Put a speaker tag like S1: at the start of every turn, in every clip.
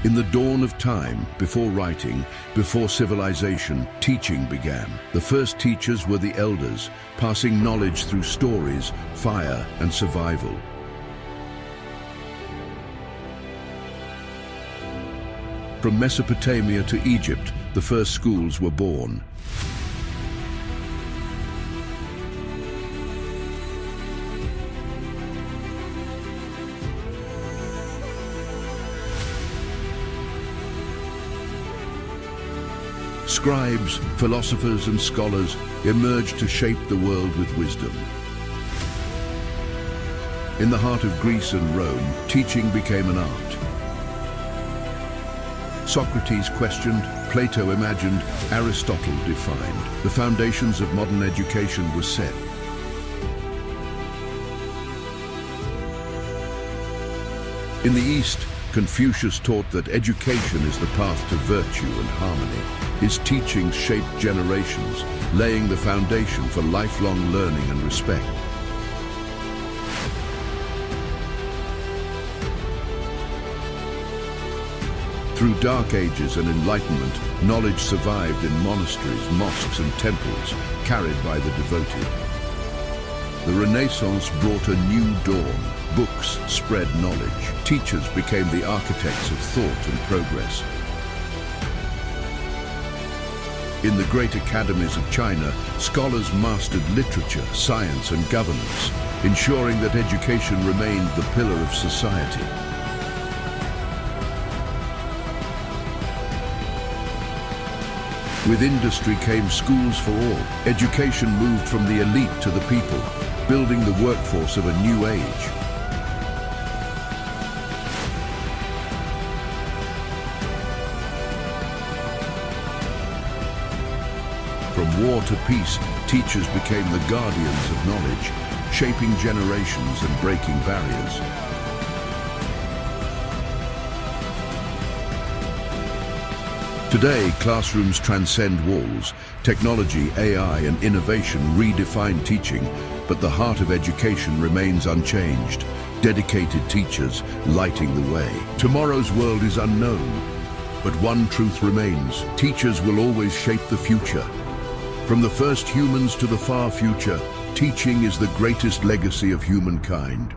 S1: In the dawn of time, before writing, before civilization, teaching began. The first teachers were the elders, passing knowledge through stories, fire, and survival. From Mesopotamia to Egypt, the first schools were born. Scribes, philosophers, and scholars emerged to shape the world with wisdom. In the heart of Greece and Rome, teaching became an art. Socrates questioned, Plato imagined, Aristotle defined. The foundations of modern education were set. In the East, Confucius taught that education is the path to virtue and harmony. His teachings shaped generations, laying the foundation for lifelong learning and respect. Through dark ages and enlightenment, knowledge survived in monasteries, mosques, and temples, carried by the devoted. The Renaissance brought a new dawn. Books spread knowledge. Teachers became the architects of thought and progress. In the great academies of China, scholars mastered literature, science, and governance, ensuring that education remained the pillar of society. With industry came schools for all. Education moved from the elite to the people, building the workforce of a new age. From war to peace, teachers became the guardians of knowledge, shaping generations and breaking barriers. Today, classrooms transcend walls. Technology, AI, and innovation redefine teaching, but the heart of education remains unchanged. Dedicated teachers lighting the way. Tomorrow's world is unknown, but one truth remains. Teachers will always shape the future. From the first humans to the far future, teaching is the greatest legacy of humankind.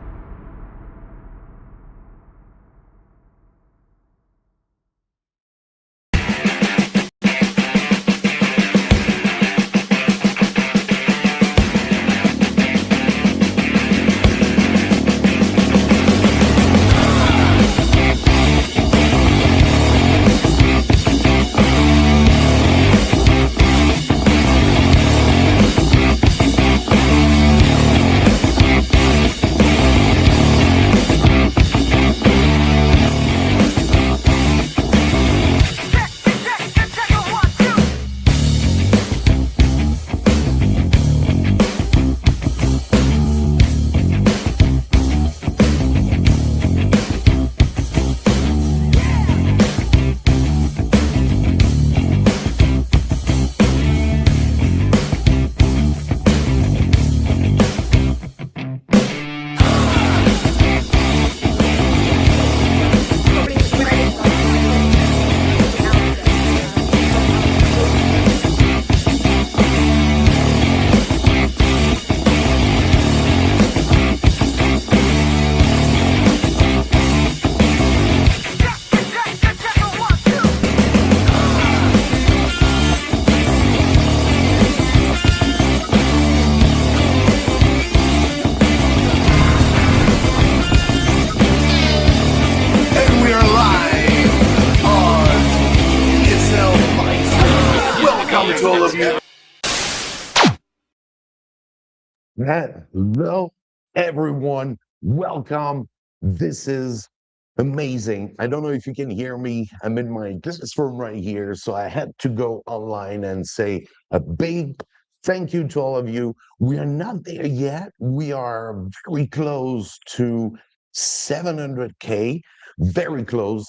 S2: Hello, everyone. Welcome. This is amazing. I don't know if you can hear me. I'm in my business room right here, so I had to go online and say a big thank you to all of you. We are not there yet. We are very close to 700K, very close.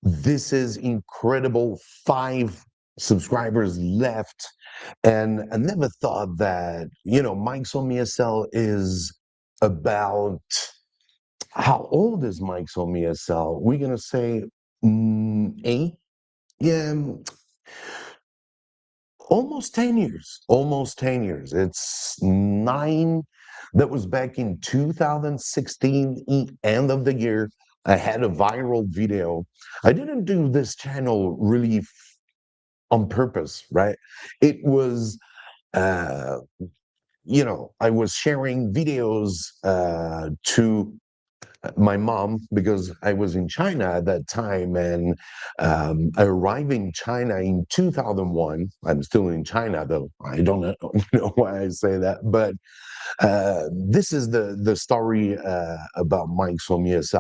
S2: This is incredible. 5 subscribers left. And I never thought that, Milestone ESL is about how old is Milestone ESL? We're going to say 8, yeah, almost 10 years, almost 10 years. It's 9, that was back in 2016, end of the year. I had a viral video. I didn't do this channel really on purpose, right? It was, uh, I was sharing videos to my mom because I was in China at that time, and I arrived in China in 2001. I'm still in China, though. I don't know why I say that, but this is the story about Mike Somias.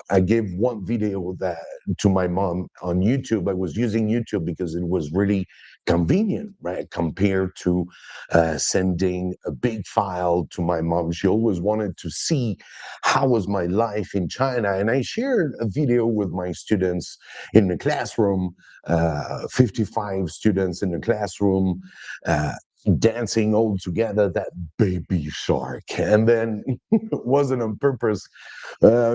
S2: I gave one video that to my mom on YouTube. I was using YouTube because it was really convenient, right? Compared to sending a big file to my mom. She always wanted to see how was my life in China, and I shared a video with my students in the classroom. 55 students in the classroom. Uh, Dancing all together, that baby shark. And then it wasn't on purpose,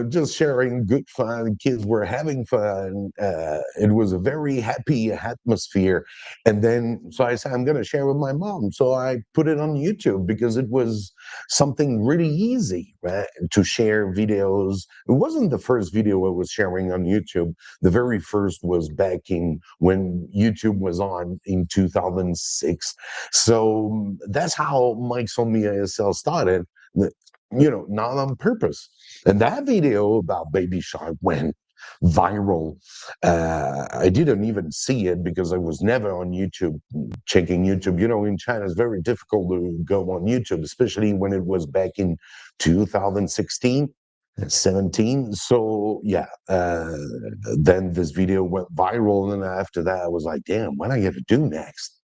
S2: just sharing good fun. Kids were having fun. It was a very happy atmosphere. And then, so I said, I'm going to share with my mom. So I put it on YouTube because it was something really easy, right? To share videos. It wasn't the first video I was sharing on YouTube. The very first was back in when YouTube was on in 2006. So that's how Mike Somia ESL started, not on purpose. And that video about Baby Shark went viral. I didn't even see it because I was never on YouTube checking YouTube. In China, it's very difficult to go on YouTube, especially when it was back in 2016. 17. So yeah, then this video went viral, and after that I was like, damn, what I got to do next?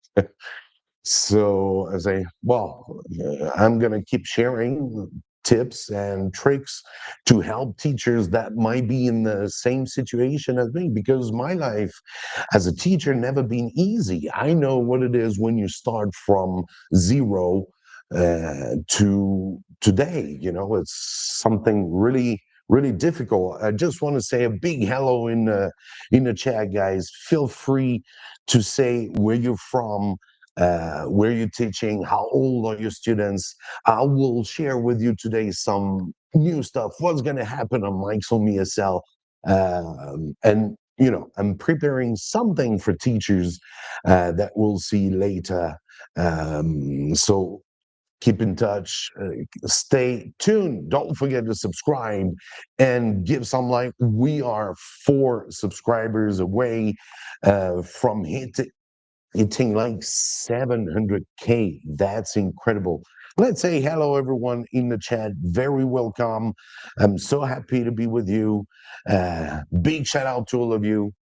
S2: So I say, well, I'm going to keep sharing tips and tricks to help teachers that might be in the same situation as me, because my life as a teacher never been easy. I know what it is when you start from zero to today. It's something really, really difficult. I just want to say a big hello in the chat, guys. Feel free to say where you're from, where you're teaching, how old are your students. I will share with you today some new stuff, what's going to happen on Mike's Home ESL. And, I'm preparing something for teachers that we'll see later. So keep in touch, stay tuned. Don't forget to subscribe and give some like. We are 4 subscribers away from hitting like 700K. That's incredible. Let's say hello, everyone in the chat. Very welcome. I'm so happy to be with you. Big shout out to all of you.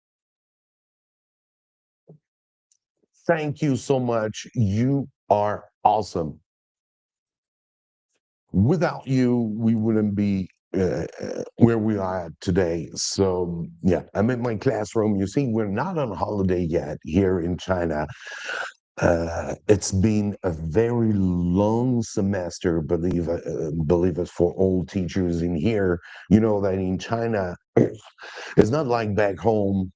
S2: Thank you so much. You are awesome. Without you, we wouldn't be where we are today. So, yeah, I'm in my classroom. You see, we're not on holiday yet here in China. It's been a very long semester, believe us, for all teachers in here. You know that in China, it's not like back home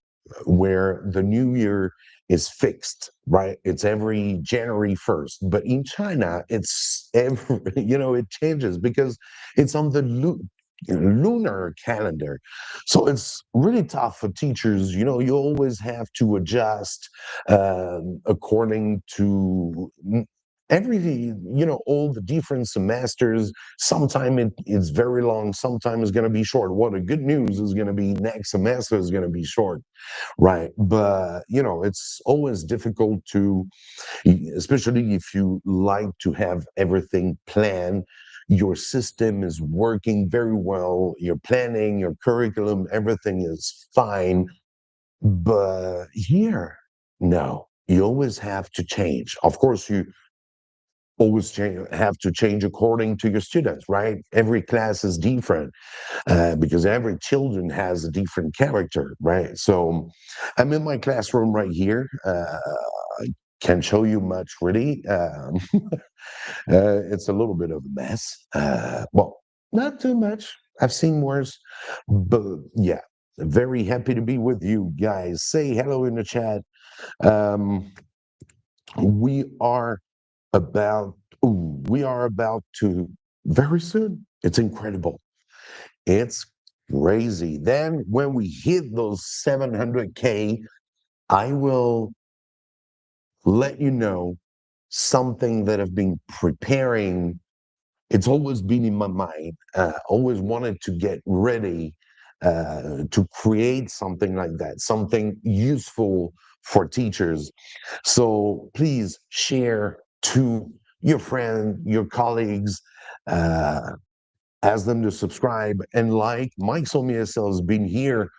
S2: where the new year is fixed, right? It's every January 1st. But in China, it's every, it changes because it's on the lunar calendar. So it's really tough for teachers. You always have to adjust according to all the different semesters. Sometimes it's very long, sometimes it's going to be short. What the good news is going to be next semester is going to be short, right? But it's always difficult to, especially if you like to have everything planned. Your system is working very well, your planning, your curriculum, everything is fine. But here, no, you always have to change. Of course, you always have to change according to your students, right? Every class is different because every children has a different character, right? So I'm in my classroom right here. I can't show you much really. It's a little bit of a mess. Well, not too much. I've seen worse, but yeah. Very happy to be with you guys. Say hello in the chat. Um, we are about we are about to very soon. It's incredible. It's crazy. Then when we hit those 700K, I will let you know something that I've been preparing. It's always been in my mind. Always wanted to get ready to create something like that, something useful for teachers. So please share to your friend, your colleagues, uh, ask them to subscribe and like. Milestone ESL has been here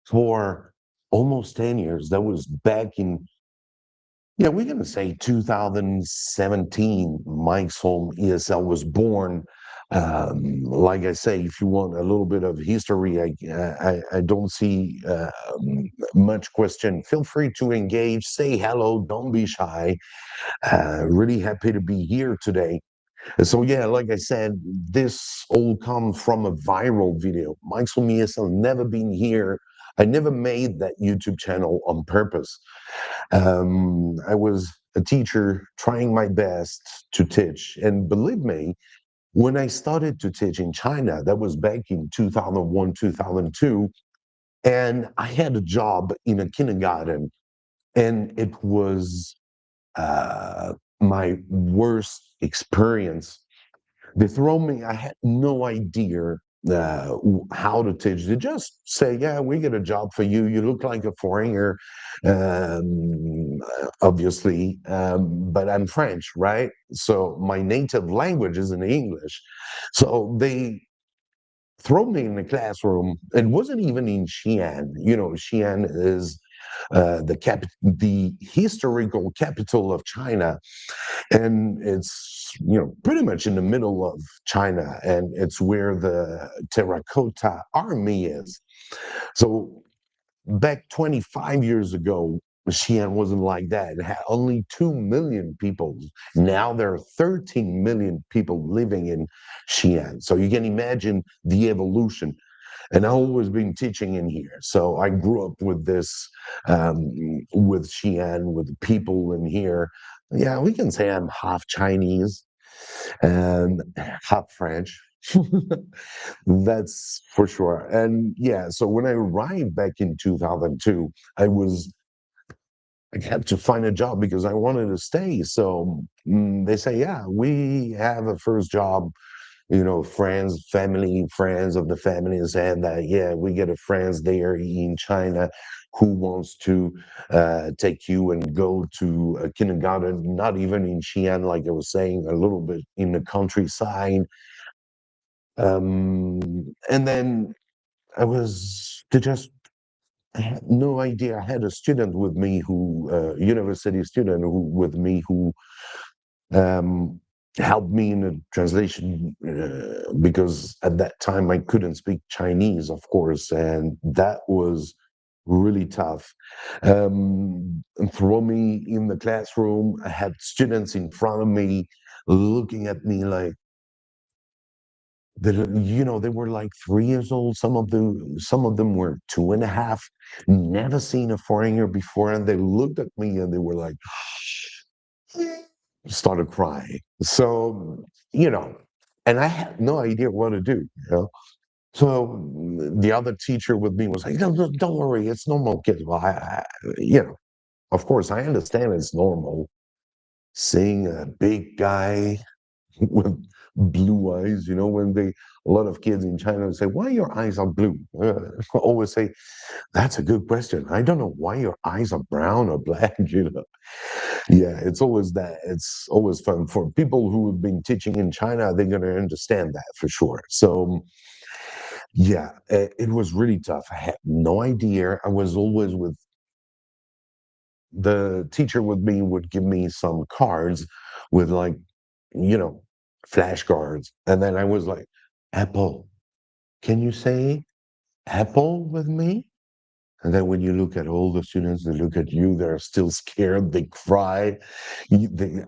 S2: for almost 10 years. That was back in, yeah, we're going to say 2017. Mike's home ESL was born. Like I say, if you want a little bit of history, I don't see much question. Feel free to engage, say hello, don't be shy. Really happy to be here today. So yeah, like I said, this all comes from a viral video. Mike's home ESL never been here. I never made that YouTube channel on purpose. I was a teacher trying my best to teach. And believe me, when I started to teach in China, that was back in 2001, 2002, and I had a job in a kindergarten, and it was uh, my worst experience. They throw me, I had no idea how to teach. They just say, yeah, we get a job for you. You look like a foreigner, obviously, but I'm French, right? So my native language is in English. So they throw me in the classroom. It wasn't even in Xi'an. You know, Xi'an is the historical capital of China, and it's pretty much in the middle of China, and it's where the terracotta army is. So back 25 years ago, Xi'an wasn't like that. It had only 2 million people. Now there are 13 million people living in Xi'an. So you can imagine the evolution. And I've always been teaching in here. So I grew up with this, with Xi'an, with the people in here. Yeah, we can say I'm half Chinese and half French. That's for sure. And yeah, so when I arrived back in 2002, I had to find a job because I wanted to stay. So they say, yeah, we have a first job, friends, family, friends of the family said that, yeah, we get a friends there in China who wants to take you and go to a kindergarten, not even in Xi'an, like I was saying, a little bit in the countryside. And then they just I had no idea. I had a student with me university student with me who um, helped me in the translation because at that time I couldn't speak Chinese, of course, and that was really tough. And throw me in the classroom. I had students in front of me looking at me like, they were like 3 years old. Some of them were 2.5, never seen a foreigner before, and they looked at me and they were like, started crying. So, and I had no idea what to do. So the other teacher with me was like, no, no, don't worry, it's normal, kids. Well, of course, I understand it's normal seeing a big guy with blue eyes. A lot of kids in China say, why your eyes are blue? I always say, that's a good question. I don't know why your eyes are brown or black. Yeah, it's always that. It's always fun for people who have been teaching in China. They're going to understand that for sure. So yeah, it was really tough. I had no idea. I was always with the teacher with me would give me some cards with like, you know, flashcards. And then I was like, Apple, can you say Apple with me? And then when you look at all the students, they look at you, they're still scared, they cry.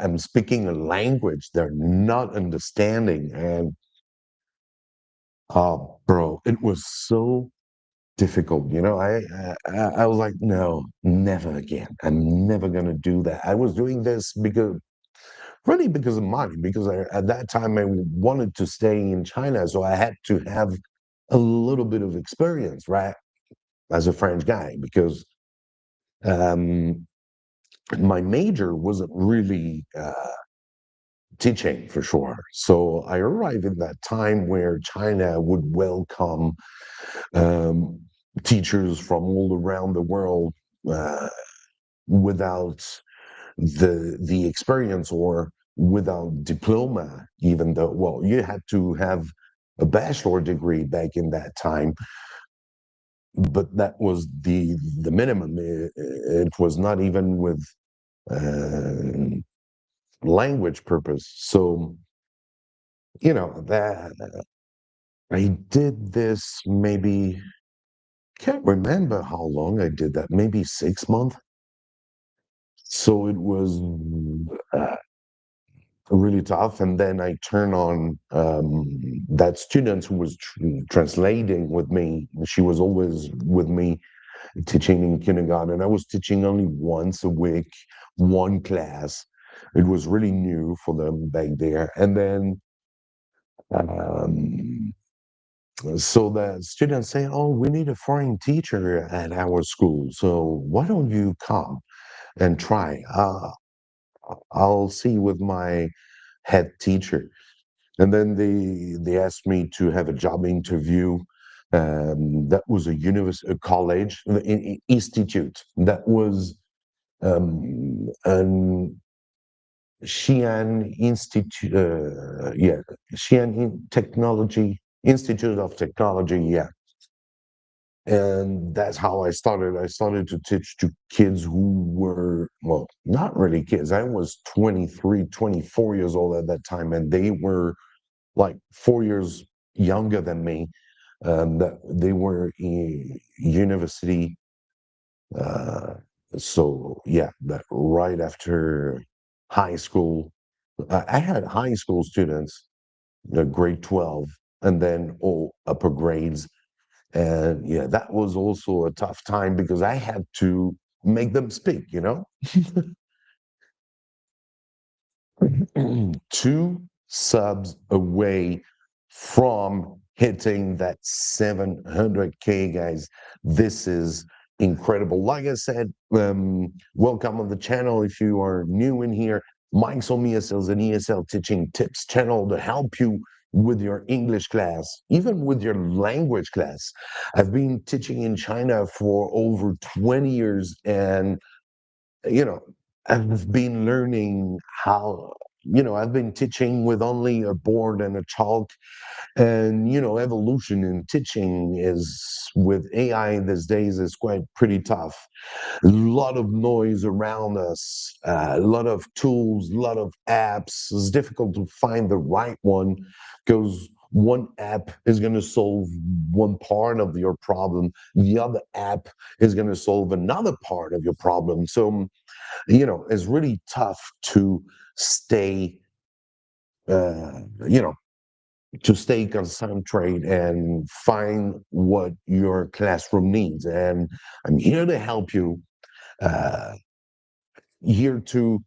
S2: I'm speaking a language they're not understanding. And bro, it was so difficult. I was like, no, never again. I'm never gonna do that. I was doing this because really because of money, because at that time I wanted to stay in China, so I had to have a little bit of experience, right, as a French guy, because um, my major wasn't really teaching for sure. So I arrived in that time where China would welcome um, teachers from all around the world uh, without the experience or without diploma, even though, well, you had to have a bachelor degree back in that time, but that was the minimum. It was not even with uh, language purpose. So that I did this maybe, can't remember how long I did that, maybe 6 months. So it was uh, really tough. And then I turn on that student who was translating with me. She was always with me teaching in kindergarten. I was teaching only once a week, one class. It was really new for them back there. And then um, so the students say, "Oh, we need a foreign teacher at our school. So why don't you come and try? I'll see with my head teacher." And then they asked me to have a job interview. That was a university, a college, institute. That was an Xi'an Institute, yeah, Technology Institute of Technology, yeah. And that's how I started. I started to teach to kids who were, well, not really kids. I was 23, 24 years old at that time, and they were like 4 years younger than me. That they were in university. Uh, so yeah, that right after high school, I had high school students, grade 12, and then all upper grades. And yeah, that was also a tough time because I had to make them speak. 2 subs away from hitting that 700K, guys. This is incredible. Like I said, welcome on the channel. If you are new in here, Mike's on ESL is an ESL teaching tips channel to help you with your English class, even with your language class. I've been teaching in China for over 20 years, and you know, I've been learning how, I've been teaching with only a board and a chalk. And, evolution in teaching is with AI these days is quite pretty tough. A lot of noise around us, a lot of tools, a lot of apps. It's difficult to find the right one because one app is going to solve one part of your problem. The other app is going to solve another part of your problem. So, it's really tough to stay, uh, you know, to stay concentrate and find what your classroom needs. And I'm here to help you. Uh, Here to,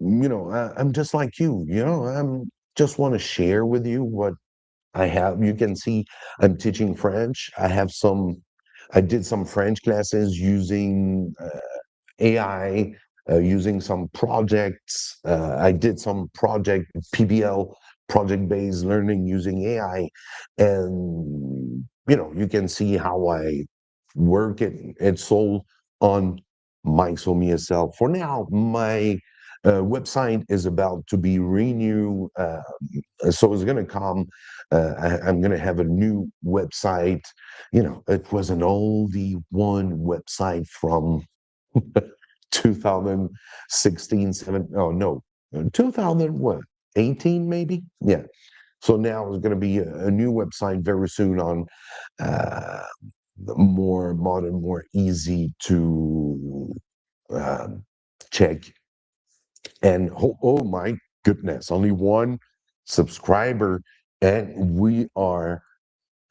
S2: I'm just like you. I'm just want to share with you what I have. You can see I'm teaching French. I did some French classes using AI, using some projects. I did some project PBL, project-based learning using AI, and you can see how I work it. It's all on Mike's ESL. For now, my website is about to be renewed, so it's going to come. I'm going to have a new website. It was an oldie one website from 2016, 7, oh no, 2000 what, 18 maybe? Yeah. So now it's going to be a new website very soon on uh, more modern, more easy to um, check. And oh my goodness, only one subscriber, and we are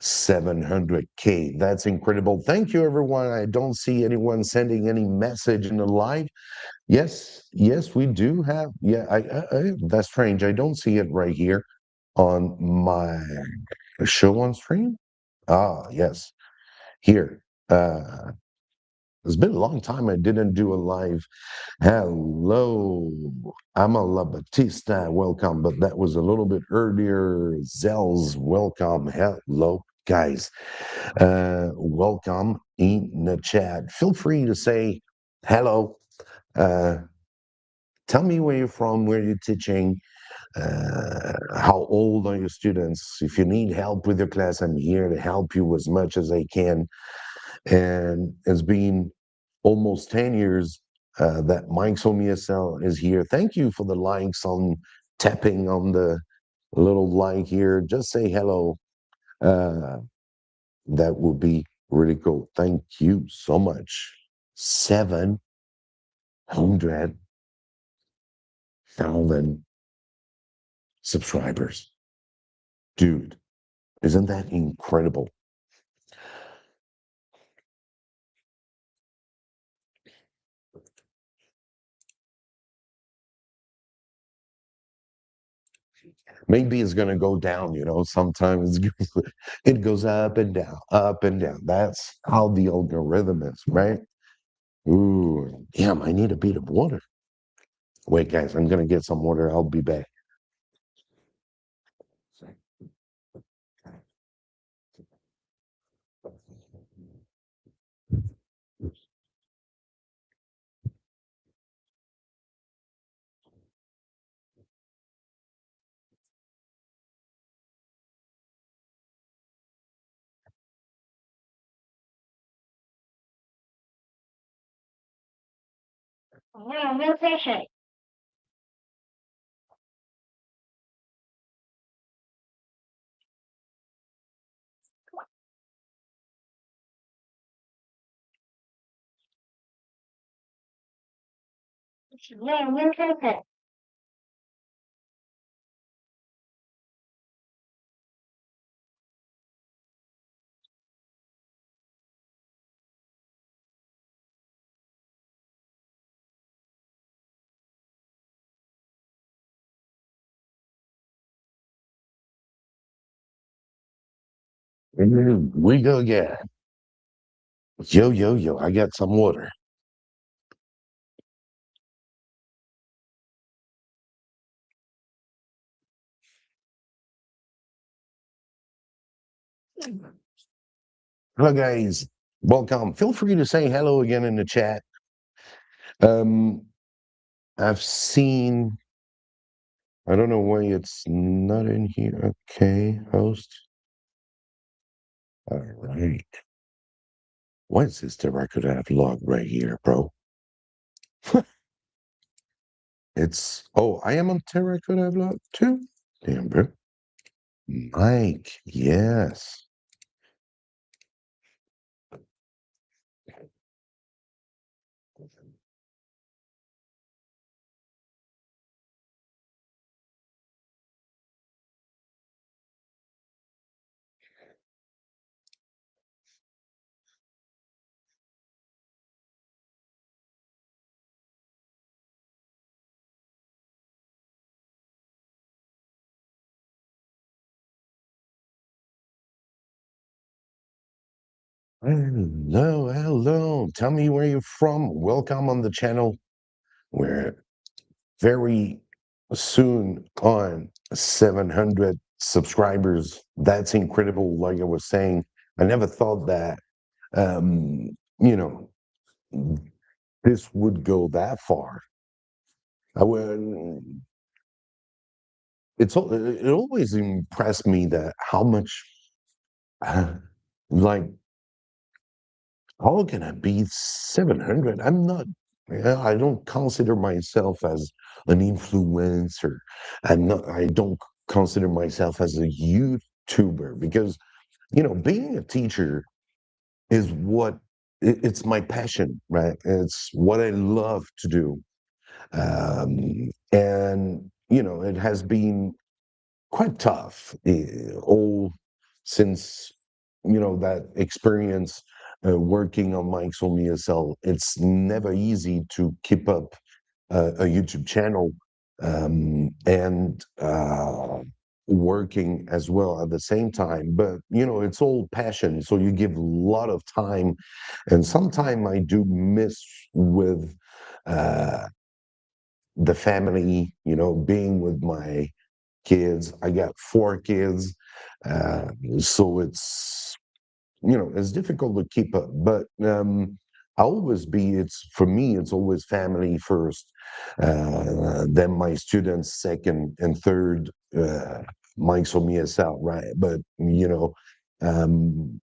S2: 700K. That's incredible. Thank you, everyone. I don't see anyone sending any message in the live. Yes, yes, we do have. Yeah, that's strange. I don't see it right here on my show on stream. Ah, yes, here. It's been a long time I didn't do a live. Hello, Amala Batista, welcome. But that was a little bit earlier. Zels, welcome. Hello, guys. Welcome in the chat. Feel free to say hello. Uh, Tell me where you're from, where you're teaching, how old are your students. If you need help with your class, I'm here to help you as much as I can. And it's been almost 10 years that Mike's Home ESL is here. Thank you for the likes on tapping on the little like here. Just say hello. Uh, that would be really cool. Thank you so much. 700,000 subscribers. Dude, isn't that incredible? Maybe it's going to go down, sometimes it goes up and down, up and down. That's how the algorithm is, right? Ooh, damn, I need a bit of water. Wait, guys, I'm going to get some water. I'll be back.
S3: No, no pressure. No, no pressure.
S2: We go again. Yo, yo, yo, I got some water. Hello, guys. Welcome. Feel free to say hello again in the chat. Um, I've seen, I don't know why it's not in here. Okay, host. All right. What is this that I could have logged right here, bro? I am on Terra could have logged too. Damn, bro. Mike, yes. Hello, hello. Tell me where you're from. Welcome on the channel. We're very soon on 700 subscribers. That's incredible. Like I was saying, I never thought that, um, you know, this would go that far. I would, it always impressed me that how much, like, how can I be 700? I'm not, I don't consider myself as an influencer. I don't consider myself as a YouTuber because, being a teacher is it's my passion, right? It's what I love to do. And, it has been quite tough all since that experience working on Mike's on ESL, it's never easy to keep up a YouTube channel and working as well at the same time. But it's all passion, so you give a lot of time, and sometimes I do miss with uh, the family. Being with my kids. I got 4 kids, so it's difficult to keep up, but I always be it's for me it's always family first, then my students second and third, Mike's or ESL, right? But um,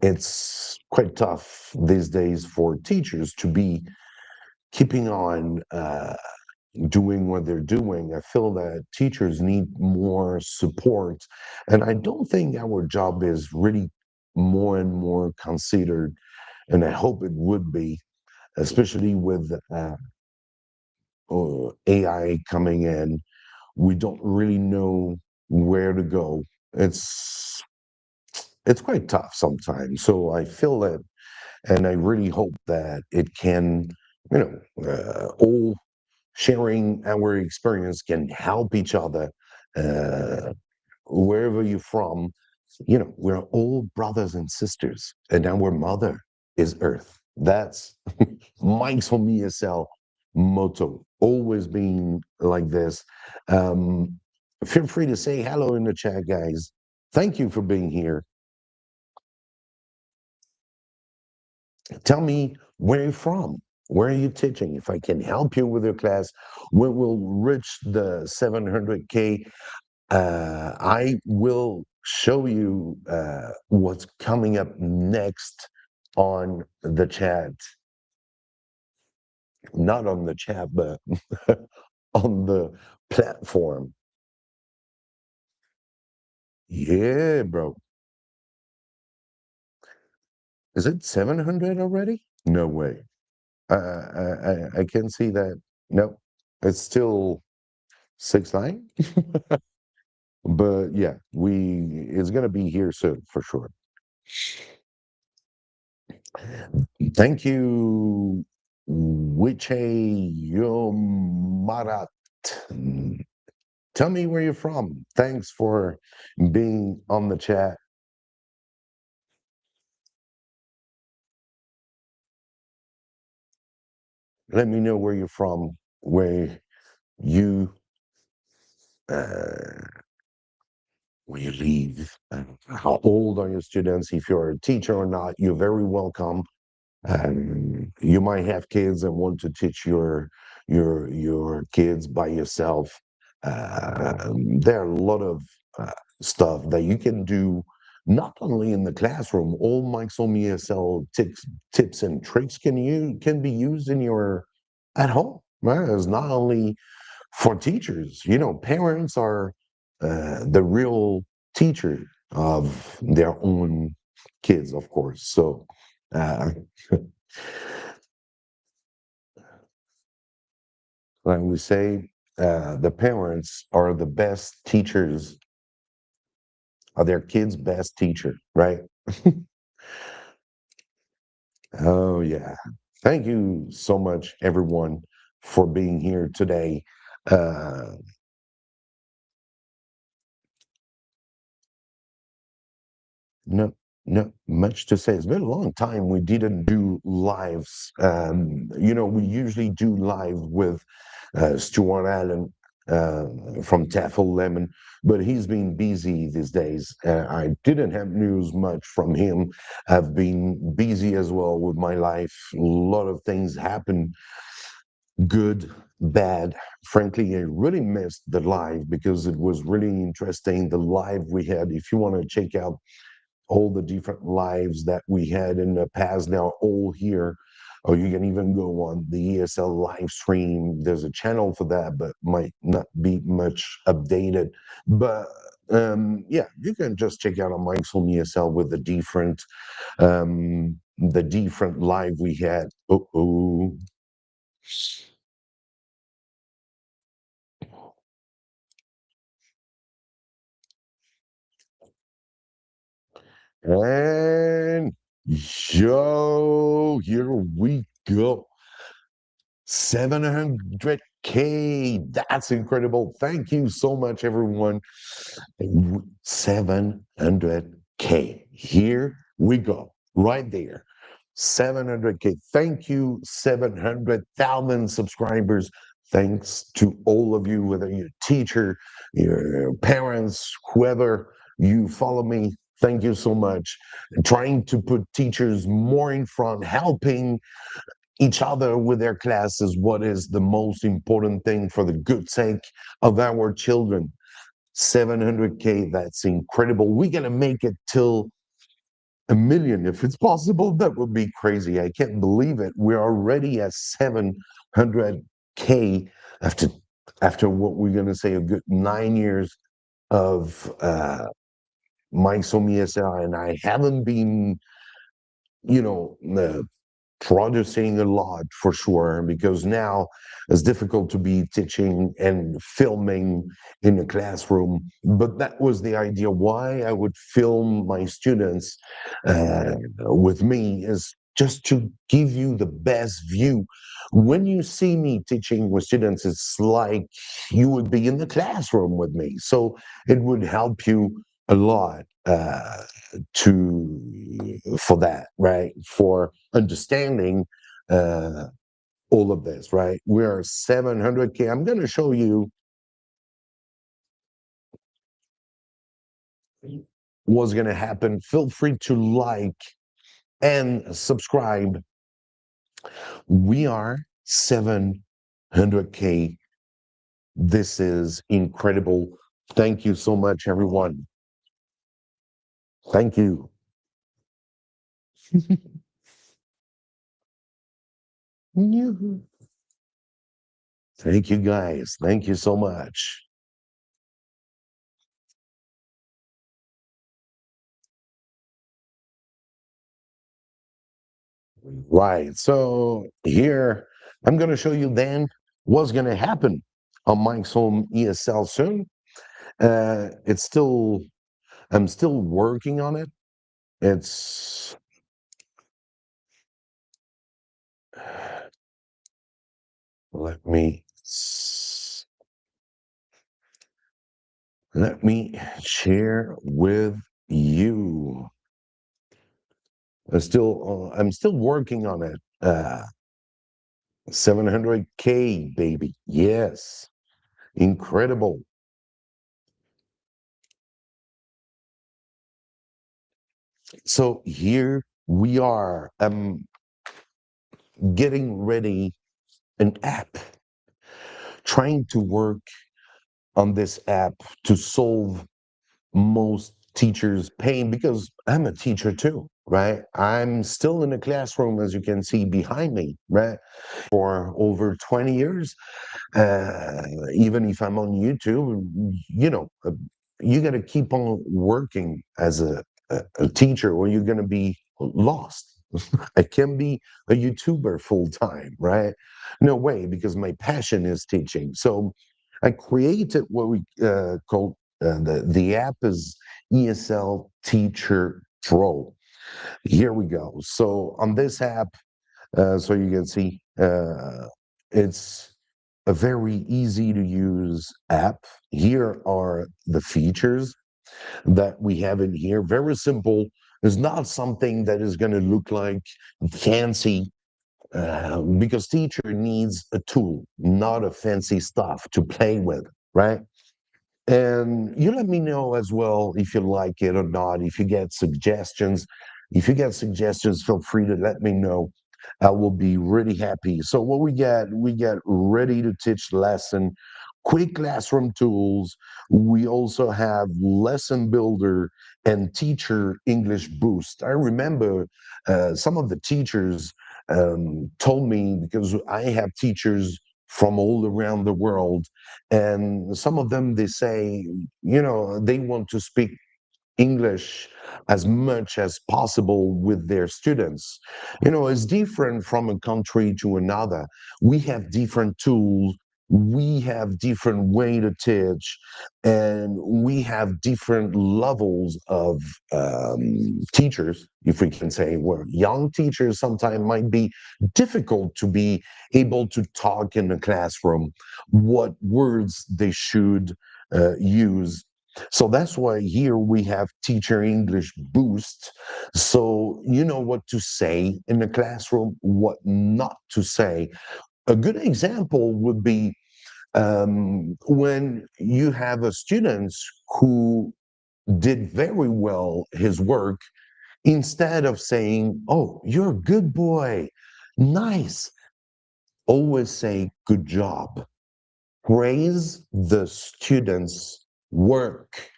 S2: it's quite tough these days for teachers to be keeping on doing what they're doing. I feel that teachers need more support, and I don't think our job is really more and more considered, and I hope it would be, especially with AI coming in. We don't really know where to go. It's quite tough sometimes. So I feel that, and I really hope that it can, all sharing our experience can help each other. Uh, Wherever you're from, we're all brothers and sisters, and our mother is Earth. That's Mike's from ESL motto, always being like this. Um, Feel free to say hello in the chat, guys. Thank you for being here. Tell me where you're from. Where are you teaching? If I can help you with your class, when we'll reach the 700K, I will show you what's coming up next on the chat. Not on the chat, but on the platform. Yeah, bro. Is it 700 already? No way. I can see that. No, it's still 6-9. But yeah, it's gonna be here soon for sure. Thank you, Wiche Yomarat. Tell me where you're from. Thanks for being on the chat. Let me know where you're from, where you uh, where you live, how old are your students. If you're a teacher or not, you're very welcome. You might have kids and want to teach your kids by yourself. There are a lot of stuff that you can do, not only in the classroom. All Mike's Home ESL tips and tricks can be used in your at home. Right? It's not only for teachers. Parents are the real teacher of their own kids, of course. So. Uh, Like we say, the parents are the best teachers, are their kids' best teacher, right? Oh, yeah. Thank you so much, everyone, for being here today. Uh, no, not much to say. It's been a long time we didn't do lives. We usually do live with Stuart Allen from Taffel Lemon, but he's been busy these days. I didn't have news much from him. I've been busy as well with my life. A lot of things happen, good, bad. Frankly, I really missed the live because it was really interesting. The live we had, if you want to check out all the different lives that we had in the past, now all here. Or you can even go on the ESL live stream. There's a channel for that, but might not be much updated. But yeah, you can just check out on Mike's Home ESL with the different live we had. Oh, And yo, here we go. 700K. That's incredible. Thank you so much, everyone. 700K. Here we go. Right there. 700K. Thank you, 700,000 subscribers. Thanks to all of you, whether you're a teacher, your parents, whoever you follow me. Thank you so much. Trying to put teachers more in front, helping each other with their classes, what is the most important thing for the good sake of our children. 700K, that's incredible. We're going to make it till a million if it's possible. That would be crazy. I can't believe it. We're already at 700K after what we're going to say a good 9 years of milestone ESL, and I haven't been, producing a lot for sure, because now it's difficult to be teaching and filming in a classroom. But that was the idea why I would film my students with me, is just to give you the best view. When you see me teaching with students, it's like you would be in the classroom with me, so it would help you a lot to for that, right, for understanding uh, all of this, right? We're 700K. I'm going to show you what's going to happen. Feel free to like and subscribe. We are 700K. This is incredible. Thank you so much, everyone. Thank you. Thank you, guys. Thank you so much. Right. So here I'm going to show you then what's going to happen on Mike's Home ESL soon. It's still, I'm still working on it. It's, let me, let me share with you. I'm still working on it. 700K, baby. Yes. Incredible. So here we are. I'm getting ready an app, trying to work on this app to solve most teachers' pain, because I'm a teacher too, right? I'm still in a classroom, as you can see behind me, right? For over 20 years. Even if I'm on YouTube, you got to keep on working as a teacher, or you're going to be lost. I can be a YouTuber full time, right? No way, because my passion is teaching. So I created what we call the app is ESL Teacher Pro. Here we go. So on this app, so you can see, it's a very easy to use app. Here are the features that we have in here. Very simple. It's not something that is going to look like fancy, because teacher needs a tool, not a fancy stuff to play with, right? And you let me know as well if you like it or not. If you get suggestions, feel free to let me know. I will be really happy. So what we get ready to teach lesson, quick classroom tools. We also have lesson builder and teacher English boost. I remember some of the teachers told me, because I have teachers from all around the world, and some of them, they say, they want to speak English as much as possible with their students. It's different from a country to another. We have different tools, we have different way to teach, and we have different levels of teachers, if we can say, where young teachers sometimes might be difficult to be able to talk in the classroom, what words they should use. So that's why here we have Teacher English Boost. So you know what to say in the classroom, what not to say. A good example would be when you have a student who did very well his work, instead of saying, "Oh, you're a good boy, nice," always say, "Good job." Praise the student's work,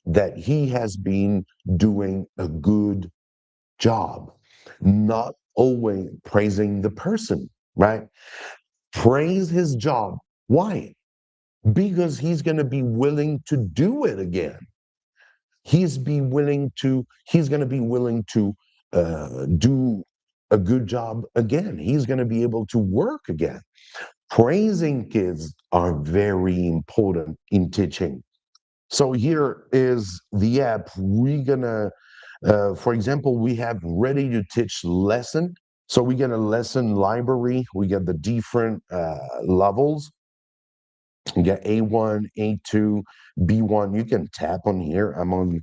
S2: that he has been doing a good job, not always praising the person, right? Praise his job. Why? Because he's going to be willing to do it again. He's going to be willing to do a good job again. He's going to be able to work again. Praising kids are very important in teaching. So here is the app. We're gonna, for example, we have ready to teach lesson. So we get a lesson library. We get the different levels. You get A1, A2, B1. You can tap on here. I'm on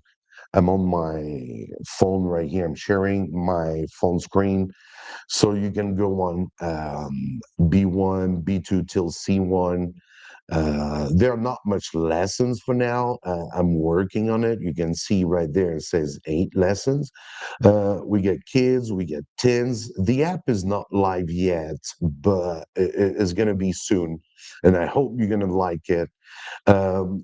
S2: my phone right here. I'm sharing my phone screen. So you can go on B1, B2 till C1. There are not much lessons for now. I'm working on it. You can see right there, it says 8 lessons. We get kids, we get teens. The app is not live yet, but it's going to be soon. And I hope you're going to like it.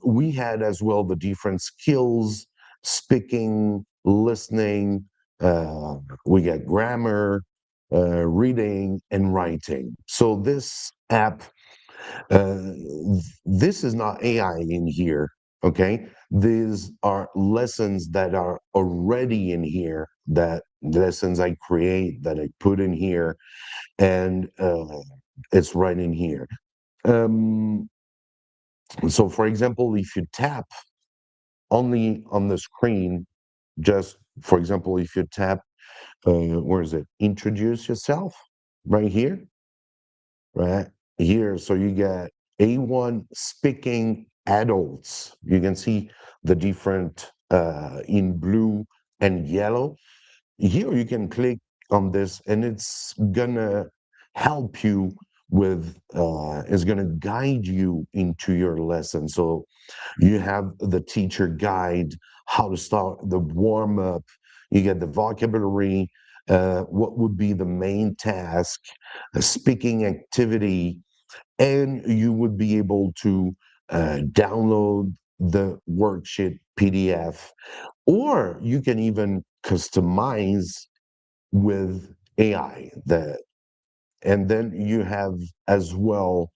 S2: We had as well the different skills, speaking, listening. Uh, we get grammar, reading, and writing. So this app, uh, this is not AI in here, okay? These are lessons that are already in here, that lessons I create, that I put in here, and it's right in here. Um, so, for example, if you tap only on the screen, just for example, if you tap, where is it? Introduce yourself, right here, right here. So you get A1 speaking adults. You can see the different in blue and yellow. Here you can click on this, and it's gonna help you with, it's gonna guide you into your lesson. So you have the teacher guide, how to start the warm up. You get the vocabulary, what would be the main task, a speaking activity, and you would be able to download the worksheet PDF, or you can even customize with AI. And then you have as well,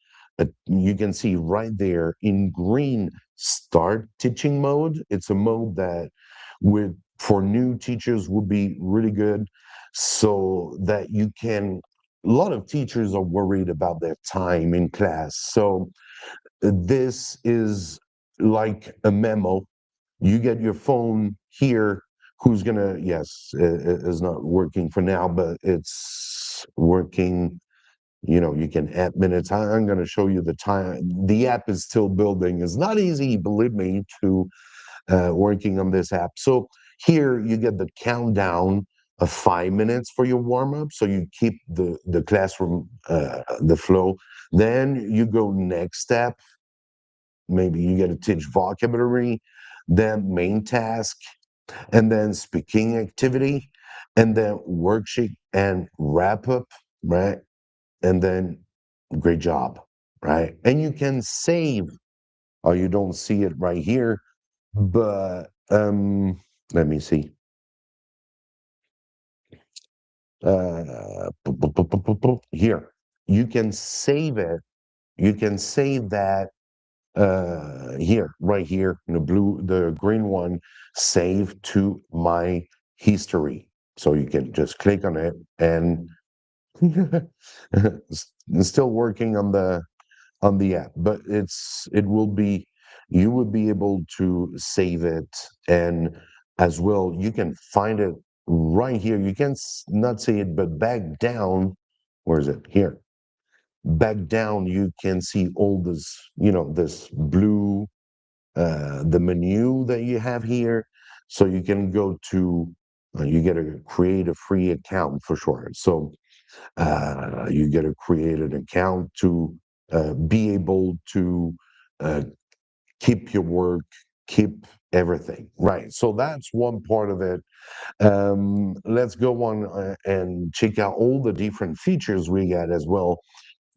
S2: you can see right there in green, start teaching mode. It's a mode that would, for new teachers, would be really good, so that you can, a lot of teachers are worried about their time in class. So this is like a memo. You get your phone here. Who's gonna, yes, it is not working for now, but it's working. You know, you can add minutes. I'm going to show you the time. The app is still building. It's not easy, believe me, to working on this app. So here you get the countdown of 5 minutes for your warm up. So you keep the classroom, the flow. Then you go next step. Maybe you get to teach vocabulary, then main task, and then speaking activity, and then worksheet and wrap up, right? And then great job, right? And you can save, or you don't see it right here, but let me see. Here, you can save it. You can save that here, right here, in the blue, the green one, save to my history. So you can just click on it, and it's still working on the on the app, but it will be, you will be able to save it, and as well you can find it right here. You can not see it, but back down, where is it? Here, back down, you can see all this, this blue, the menu that you have here. So you can go to, you get to create a free account for sure. So you get to create an account to be able to uh, keep your work, keep everything. Right. So that's one part of it. Let's go on and check out all the different features we got as well.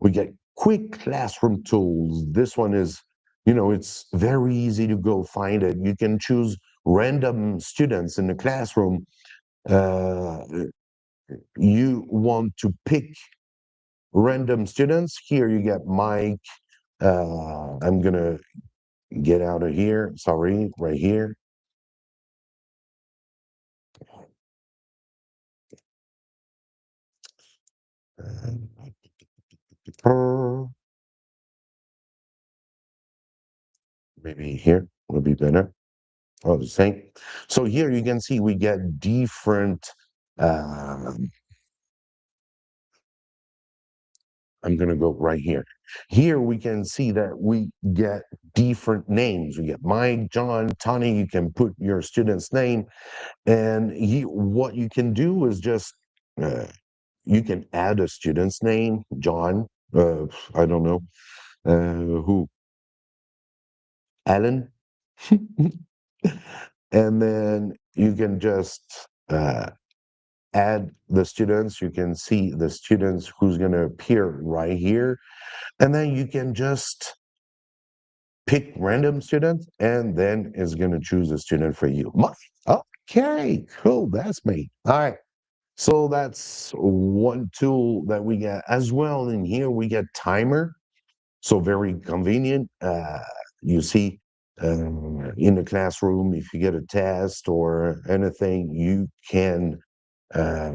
S2: We get quick classroom tools. This one is, it's very easy to go find it. You can choose random students in the classroom. Uh, you want to pick random students. Here you get Mike. I'm going to get out of here. Sorry, right here. Maybe here will be better. Oh, the same. So here you can see we get different. Uh, I'm going to go right here. Here we can see that we get different names. We get Mike, John, Tony. You can put your student's name, and what you can do is just uh, you can add a student's name, John. I don't know who, Alan, and then you can just add the students. You can see the students who's going to appear right here, and then you can just pick random students, and then it's going to choose a student for you. Okay, cool. That's me. All right. So that's one tool that we get as well. In here, we get timer. So very convenient. You see, in the classroom, if you get a test or anything, you can uh,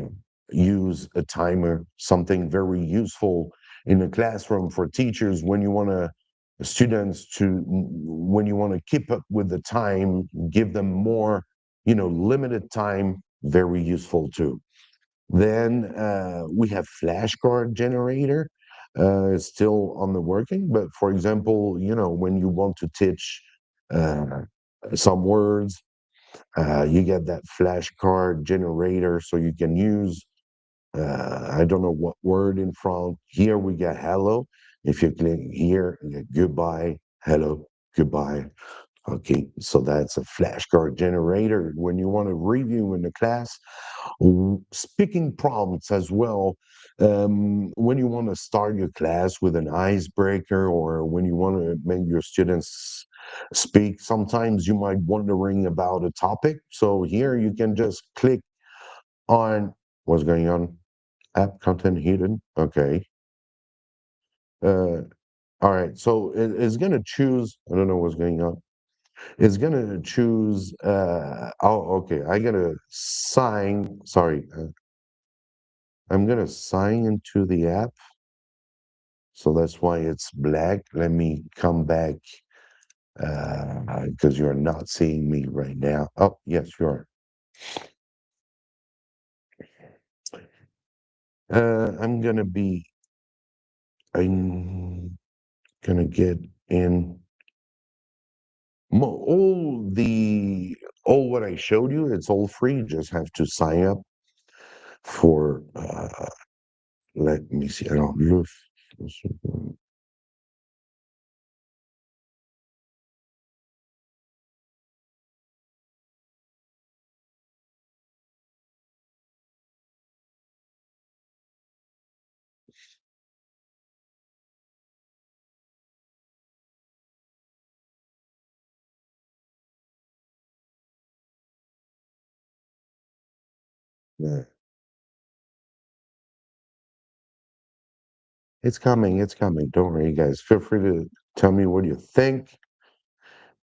S2: use a timer, something very useful in the classroom for teachers when you want to students to when you want to keep up with the time, give them more, limited time, very useful too. Then we have flashcard generator. It's still on the working, but for example, when you want to teach uh, some words, you get that flashcard generator, so you can use I don't know what word in front. Here we get hello. If you click here, you get goodbye, hello, goodbye. Okay, so that's a flashcard generator. When you want to review in the class, speaking prompts as well. When you want to start your class with an icebreaker, or when you want to make your students speak, sometimes you might wondering about a topic. So here you can just click on what's going on. App content hidden. Okay. Uh, all right. So it's gonna choose. I don't know what's going on. It's gonna choose. Oh, okay. I gotta sign. Sorry. I'm gonna sign into the app. So that's why it's black. Let me come back because you're not seeing me right now. Oh, yes, you are. I'm gonna be. I'm gonna get in. All what I showed you, it's all free. You just have to sign up for. Let me see. I don't know. Yeah. It's coming. It's coming. Don't worry, guys. Feel free to tell me what you think.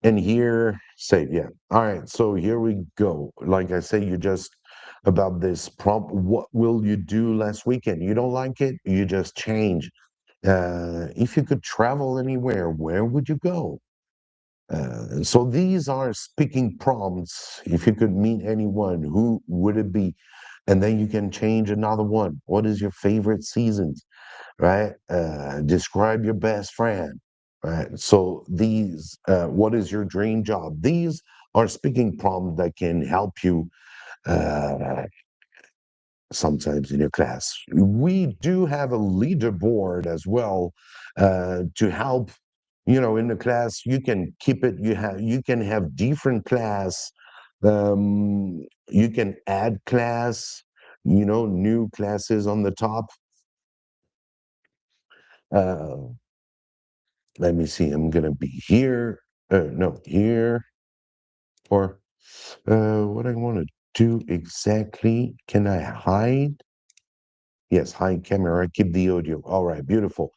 S2: And here, save. Yeah. All right. So here we go. Like I say, you just about this prompt. What will you do last weekend? You don't like it? You just change. If you could travel anywhere, where would you go? So these are speaking prompts. If you could meet anyone, who would it be? And then you can change another one. What is your favorite seasons? Right? Describe your best friend. Right? So these, what is your dream job? These are speaking prompts that can help you uh, sometimes in your class. We do have a leaderboard as well to help. In the class, you can keep it. You can have different class. You can add class. New classes on the top. Uh, Let me see. I'm gonna be here. No, here or what I want to do exactly. Can I hide? Yes, hide camera, keep the audio. All right, beautiful.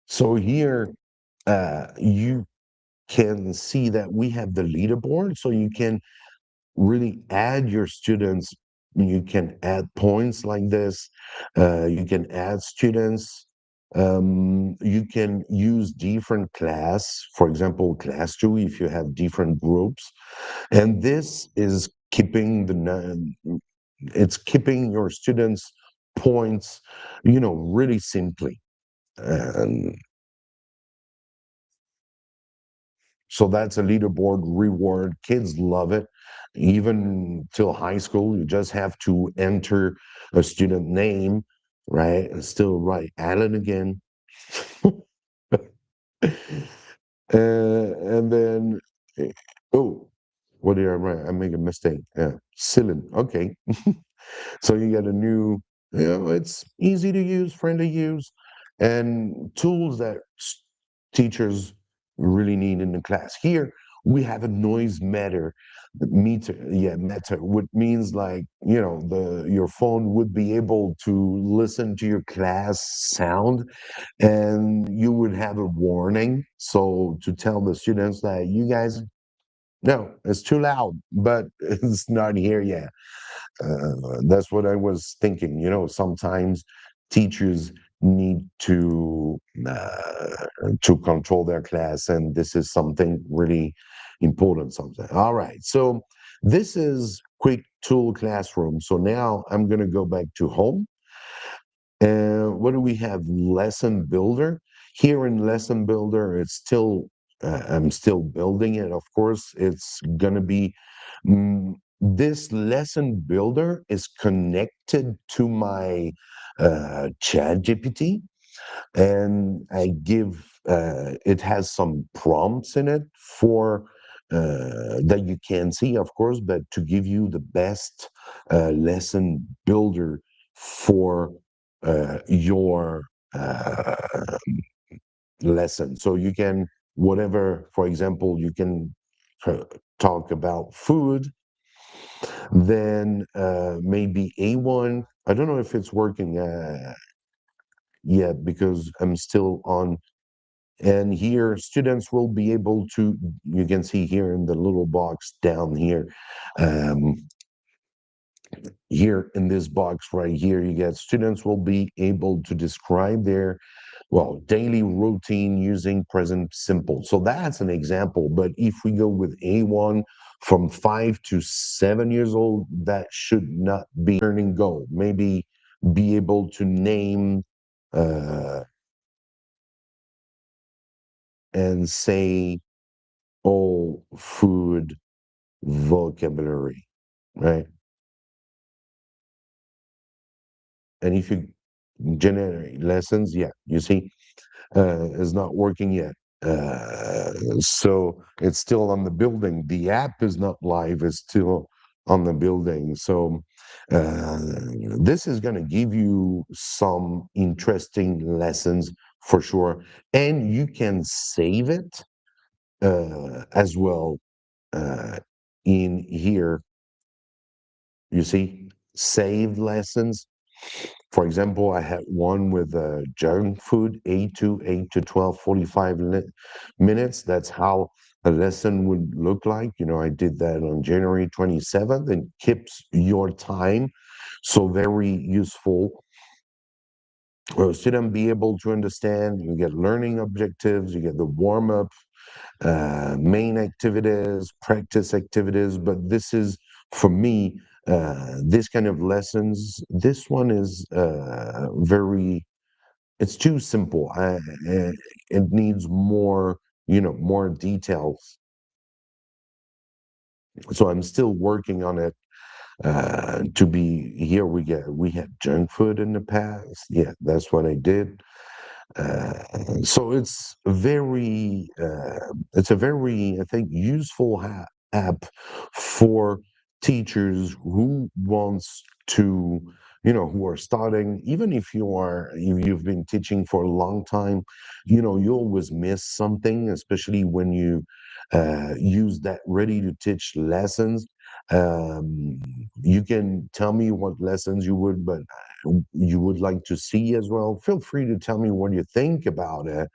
S2: So here you can see that we have the leaderboard, so you can really add your students. You can add points like this. You can add students. You can use different class, for example, class two, if you have different groups. And this is keeping it's keeping your students points, really simply. And so that's a leaderboard reward. Kids love it. Even till high school, you just have to enter a student name, right? And still write Alan again. And then, eh, oh, what did I write? I make a mistake. Yeah, Cylin. Okay. So you get a new, it's easy to use, friendly use, and tools that teachers really need in the class. Here we have a noise meter, which means like, your phone would be able to listen to your class sound, and you would have a warning. So to tell the students that you guys, no, it's too loud, but it's not here yet. That's what I was thinking. Sometimes teachers need to control their class, and this is something really important. Something. All right. So this is quick tool classroom. So now I'm going to go back to home. And what do we have? Lesson builder. Here in lesson builder, it's still I'm still building it. Of course, it's gonna be this lesson builder is connected to my chat GPT, and I give it has some prompts in it for that you can see, of course, but to give you the best lesson builder for your lesson. So you can, whatever, for example, you can uh, talk about food, then maybe A1. I don't know if it's working yet because I'm still on. And here, students will be able to, you can see here in the little box down here, um, here in this box right here, you get students will be able to describe their, well, daily routine using present simple. So that's an example. But if we go with A1 from 5 to 7 years old, that should not be turning goal. Maybe be able to name uh, and say all food vocabulary, right? And if you generate lessons, yeah, you see, is not working yet. So it's still on the building. The app is not live, it's still on the building. So uh, this is going to give you some interesting lessons for sure. And you can save it as well in here. You see, saved lessons. For example, I had one with junk food, 8 to 12:45 minutes. That's how a lesson would look like. I did that on January 27th, and keeps your time. So very useful. student be able to understand. You get learning objectives, you get the warm up, main activities, practice activities. But this is, for me, this kind of lessons. This one is very. It's too simple. It needs more, more details. So I'm still working on it. To be here, we had junk food in the past. Yeah, that's what I did. So it's a very, I think, useful app for teachers who wants to, who are starting. Even if you've been teaching for a long time, you always miss something, especially when you use that ready to teach lessons. Um, you can tell me what lessons you would like to see as well. Feel free to tell me what you think about it.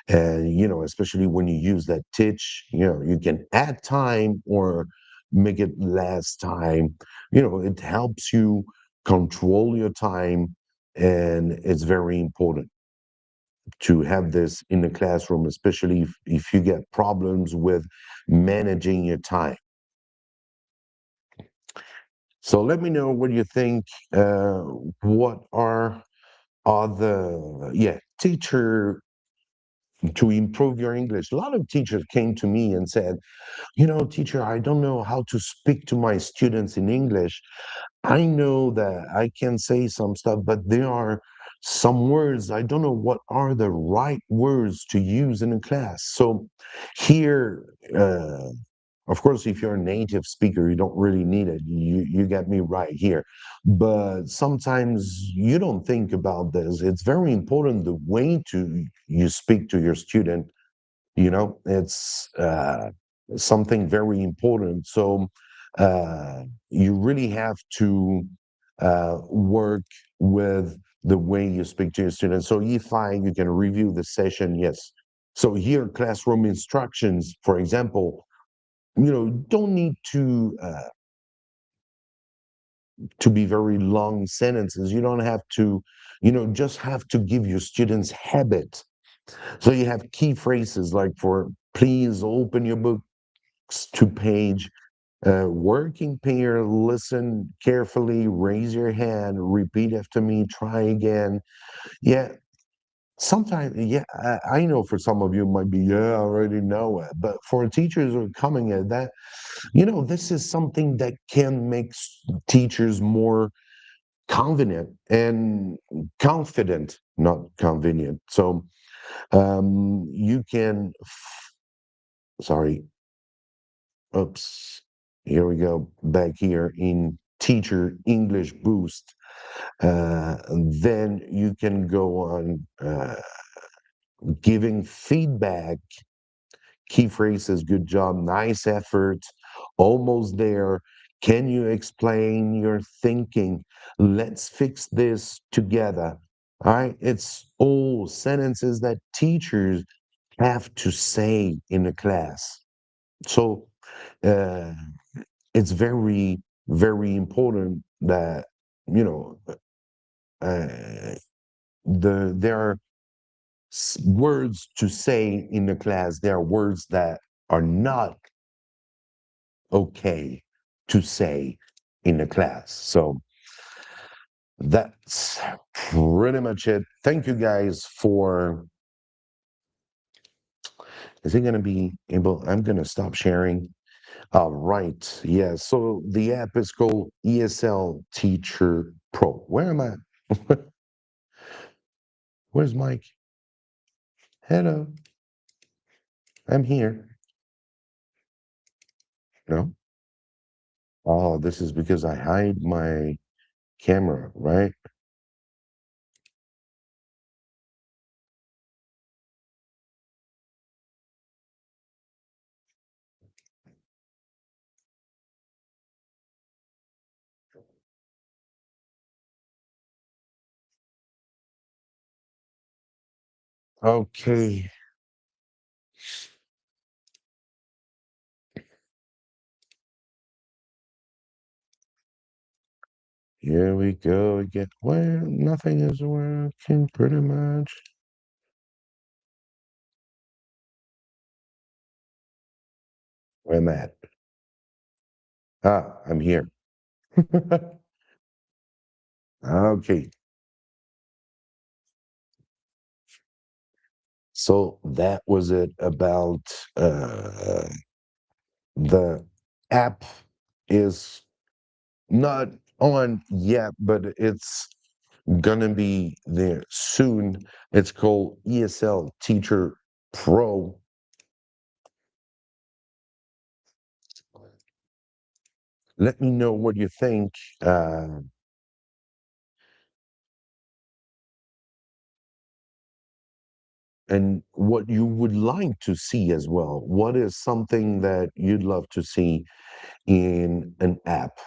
S2: And, especially when you use that teach, you can add time or make it less time. It helps you control your time. And it's very important to have this in the classroom, especially if you get problems with managing your time. So let me know what you think. What are the, yeah, teacher to improve your English? A lot of teachers came to me and said, teacher, I don't know how to speak to my students in English. I know that I can say some stuff, but there are some words I don't know what are the right words to use in a class. So here, of course, if you're a native speaker, you don't really need it. You get me right here. But sometimes you don't think about this. It's very important the way to you speak to your student. It's something very important. So you really have to work with the way you speak to your students. So if you can review the session, yes. So here, classroom instructions, for example, don't need to be very long sentences. You don't have to, just have to give your students habit. So you have key phrases like, for please open your books to page, working pair, listen carefully, raise your hand, repeat after me, try again. Yeah, sometimes, yeah, I know for some of you it might be, yeah, I already know it. But for teachers who are coming at that, this is something that can make teachers more convenient and confident, not convenient. So you can, sorry, oops, here we go, back here in Teacher English Boost. Then you can go on giving feedback. Key phrases: good job, nice effort, almost there. Can you explain your thinking? Let's fix this together. All right. It's all sentences that teachers have to say in a class. So uh, it's very, very important that, you know, uh, there are words to say in the class. There are words that are not okay to say in the class. So that's pretty much it. Thank you guys for. Is it going to be able? I'm going to stop sharing. All right. Yeah. So the app is called ESL Teacher Pro. Where am I? Where's Mike? Hello. I'm here. No. Oh, this is because I hide my camera, right? Okay. Here we go again. Well, nothing is working pretty much. Where am I at? Ah, I'm here. Okay. So that was it about the app is not on yet, but it's gonna be there soon. It's called ESL Teacher Pro. Let me know what you think. And what you would like to see as well. What is something that you'd love to see in an app?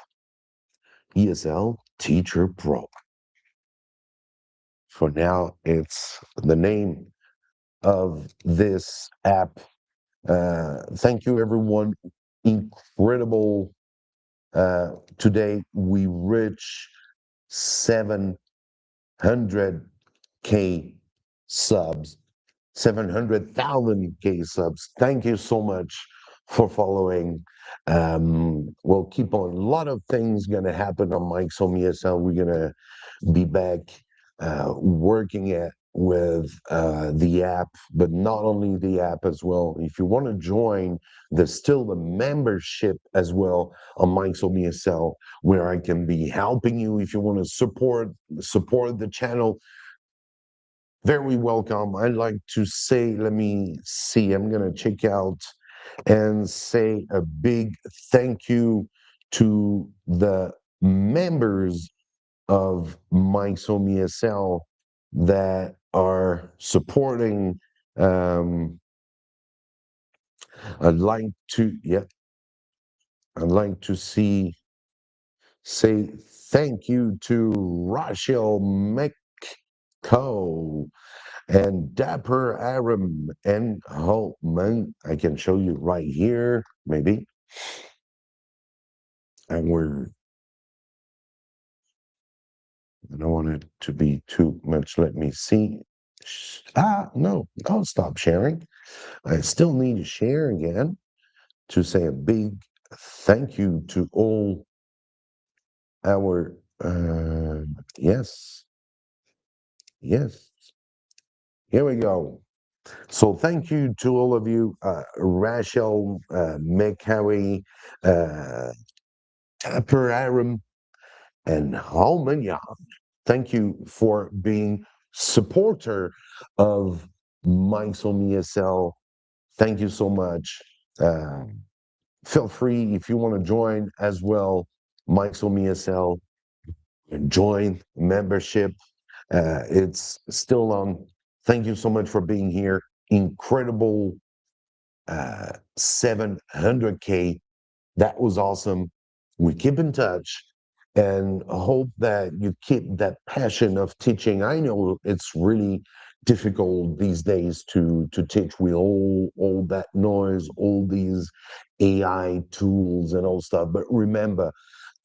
S2: ESL Teacher Pro. For now, it's the name of this app. Thank you, everyone. Incredible. Today, we reach 700K subs, 700,000K subs. Thank you so much for following. We'll keep on. A lot of things going to happen on Mike's Home ESL. We're going to be back working with the app, but not only the app as well. If you want to join, there's still the membership as well on Mike's Home ESL, where I can be helping you. If you want to support the channel, very welcome. I'd like to say, let me see, I'm going to check out and say a big thank you to the members of Mike's Home ESL that are supporting. Um, I'd like to, yeah, I'd like to say thank you to Rachel McCo and Dapper Aram and Holtman. I can show you right here, maybe. And I don't want it to be too much. Let me see. No, I'll stop sharing. I still need to share again to say a big thank you to all our, yes, here we go. So thank you to all of you, Rachel, McHarry, Tapper Aram, and Holman. Yeah, thank you for being supporter of Mike's Home ESL. Thank you so much. Feel free if you want to join as well, Mike's Home ESL, join membership. It's still on. Thank you so much for being here. Incredible 700K. That was awesome. We keep in touch and hope that you keep that passion of teaching. I know it's really difficult these days to teach with all that noise, all these AI tools and all stuff. But remember,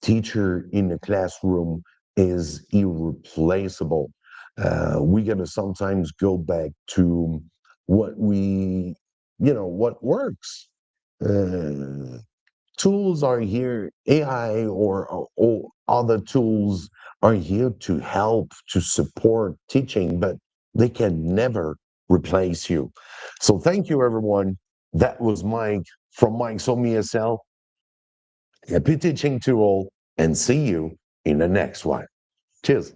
S2: teacher in the classroom is irreplaceable. We're gonna sometimes go back to what what works. Uh, Tools are here, AI or other tools are here to help, to support teaching, but they can never replace you. So thank you, everyone. That was Mike from Mike's Home ESL. Happy teaching to all, and see you in the next one. Cheers.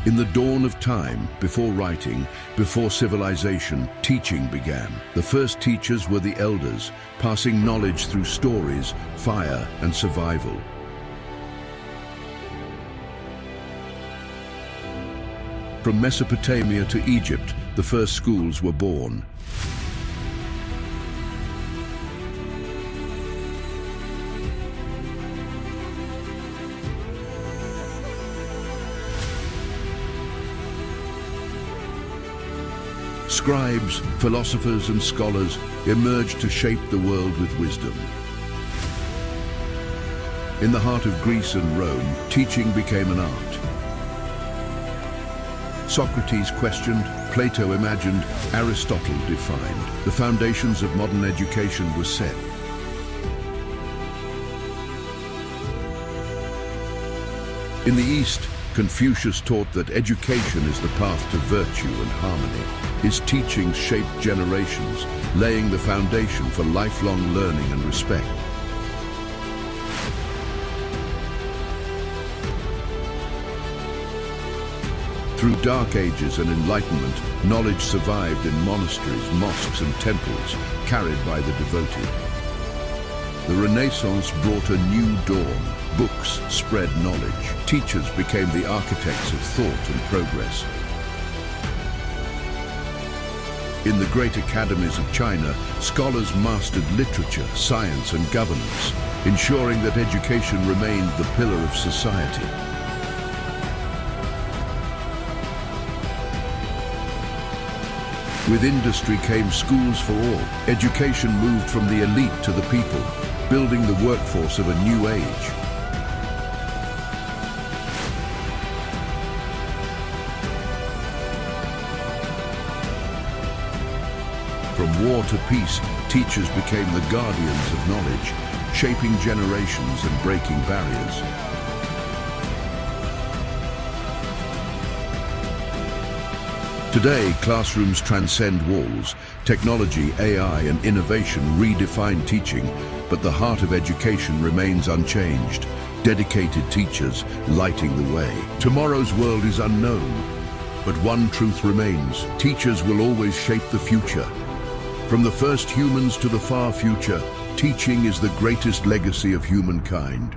S1: In the dawn of time, before writing, before civilization, teaching began. The first teachers were the elders, passing knowledge through stories, fire, and survival. From Mesopotamia to Egypt, the first schools were born. Scribes, philosophers, and scholars emerged to shape the world with wisdom. In the heart of Greece and Rome, teaching became an art. Socrates questioned, Plato imagined, Aristotle defined. The foundations of modern education were set. In the East, Confucius taught that education is the path to virtue and harmony. His teachings shaped generations, laying the foundation for lifelong learning and respect. Through dark ages and enlightenment, knowledge survived in monasteries, mosques and temples, carried by the devoted. The Renaissance brought a new dawn. Books spread knowledge. Teachers became the architects of thought and progress. In the great academies of China, scholars mastered literature, science and governance, ensuring that education remained the pillar of society. With industry came schools for all. Education moved from the elite to the people, building the workforce of a new age. From war to peace, teachers became the guardians of knowledge, shaping generations and breaking barriers. Today, classrooms transcend walls. Technology, AI, and innovation redefine teaching, but the heart of education remains unchanged. Dedicated teachers lighting the way. Tomorrow's world is unknown, but one truth remains. Teachers will always shape the future. From the first humans to the far future, teaching is the greatest legacy of humankind.